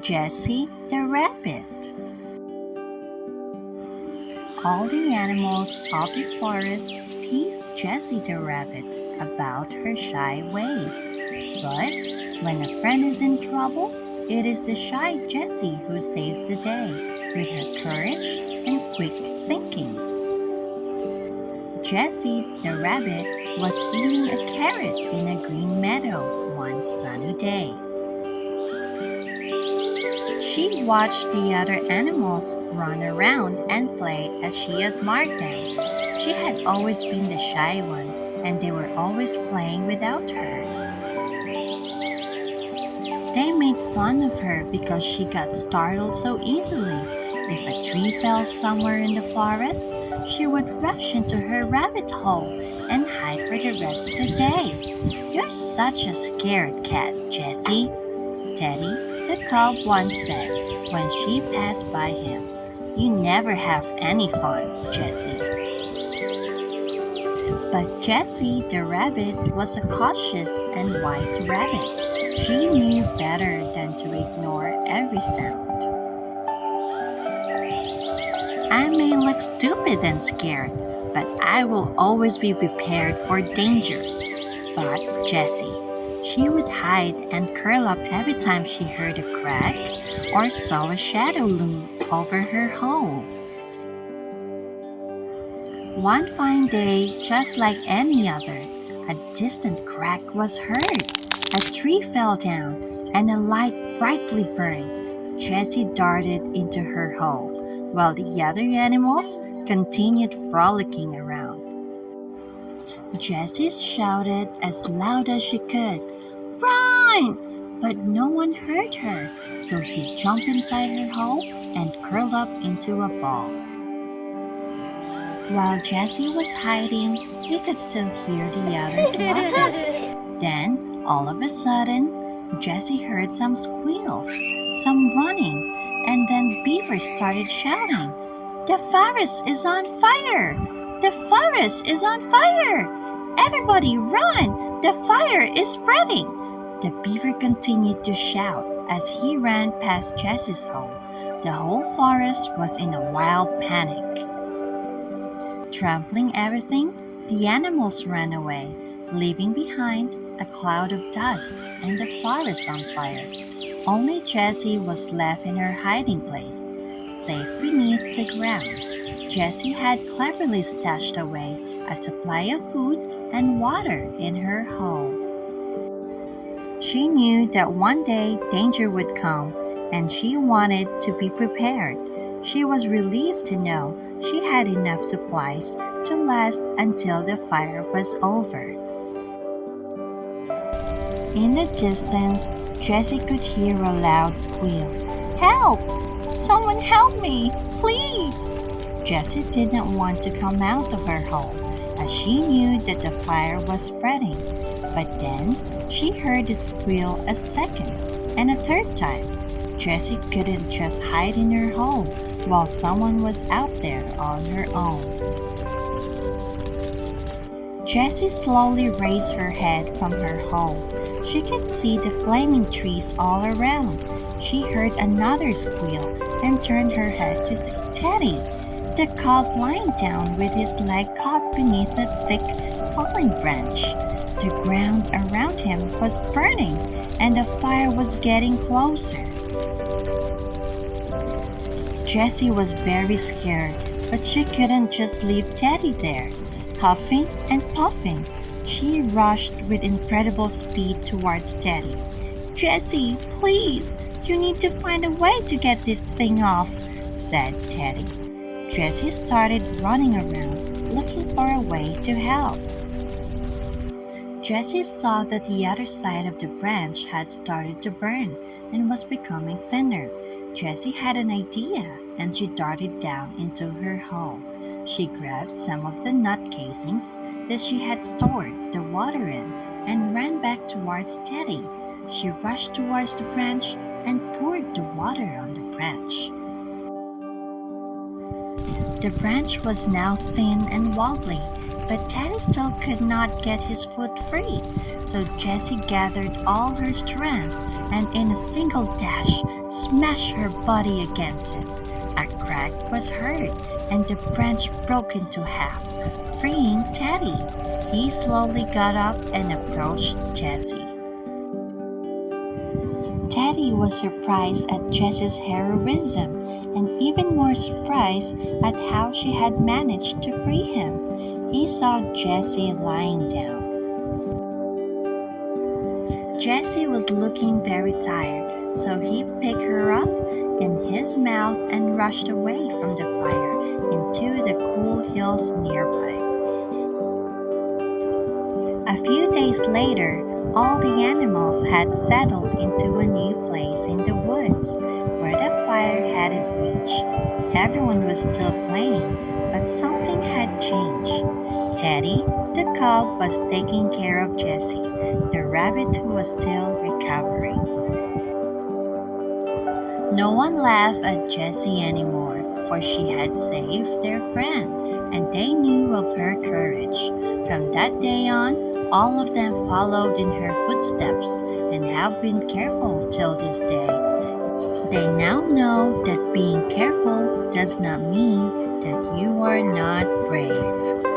Jessie the Rabbit. All the animals of the forest tease Jessie the Rabbit about her shy ways. But when a friend is in trouble, it is the shy Jessie who saves the day with her courage and quick thinking. Jessie the Rabbit was eating a carrot in a green meadow one sunny day. She watched the other animals run around and play as she admired them. She had always been the shy one, and they were always playing without her. They made fun of her because she got startled so easily. If a tree fell somewhere in the forest, she would rush into her rabbit hole and hide for the rest of the day. "You're such a scared cat, Jessie," Teddy, the cub, once said when she passed by him. "You never have any fun, Jessie." But Jessie the Rabbit was a cautious and wise rabbit. She knew better than to ignore every sound. "I may look stupid and scared, but I will always be prepared for danger," thought Jessie. She would hide and curl up every time she heard a crack or saw a shadow loom over her hole. One fine day, just like any other, a distant crack was heard. A tree fell down and a light brightly burned. Jessie darted into her hole, while the other animals continued frolicking around. Jessie shouted as loud as she could, "Run!" But no one heard her, so she jumped inside her hole and curled up into a ball. While Jessie was hiding, he could still hear the others laughing. Then, all of a sudden, Jessie heard some squeals, some running, and then Beaver started shouting, "The forest is on fire! The forest is on fire! Everybody run! The fire is spreading!" The beaver continued to shout as he ran past Jessie's hole. The whole forest was in a wild panic. Trampling everything, the animals ran away, leaving behind a cloud of dust and the forest on fire. Only Jessie was left in her hiding place, safe beneath the ground. Jessie had cleverly stashed away a supply of food and water in her hole. She knew that one day danger would come, and she wanted to be prepared. She was relieved to know she had enough supplies to last until the fire was over. In the distance, Jessie could hear a loud squeal. "Help! Someone help me, please!" Jessie didn't want to come out of her hole, as she knew that the fire was spreading. But then, she heard the squeal a second and a third time. Jessie couldn't just hide in her hole while someone was out there on her own. Jessie slowly raised her head from her hole. She could see the flaming trees all around. She heard another squeal and turned her head to see Teddy, the cub, lying down with his leg caught beneath a thick fallen branch. The ground around him was burning, and the fire was getting closer. Jessie was very scared, but she couldn't just leave Teddy there. Huffing and puffing, she rushed with incredible speed towards Teddy. "Jessie, please, you need to find a way to get this thing off," said Teddy. Jessie started running around, looking for a way to help. Jessie saw that the other side of the branch had started to burn and was becoming thinner. Jessie had an idea, and she darted down into her hole. She grabbed some of the nut casings that she had stored the water in and ran back towards Teddy. She rushed towards the branch and poured the water on the branch. The branch was now thin and wobbly, but Teddy still could not get his foot free. So Jessie gathered all her strength and in a single dash smashed her body against it. A crack was heard, and the branch broke into half, freeing Teddy. He slowly got up and approached Jessie. Teddy was surprised at Jessie's heroism and even more surprised at how she had managed to free him. He saw Jessie lying down. Jessie was looking very tired, so he picked her up in his mouth and rushed away from the fire into the cool hills nearby. A few days later, all the animals had settled into a new place in the woods where the fire hadn't reached. Everyone was still playing, but something had changed. Teddy, the cub, was taking care of Jessie, the rabbit who was still recovering. No one laughed at Jessie anymore, for she had saved their friend, and they knew of her courage. From that day on, all of them followed in her footsteps and have been careful till this day. They now know that being careful does not mean that you are not brave.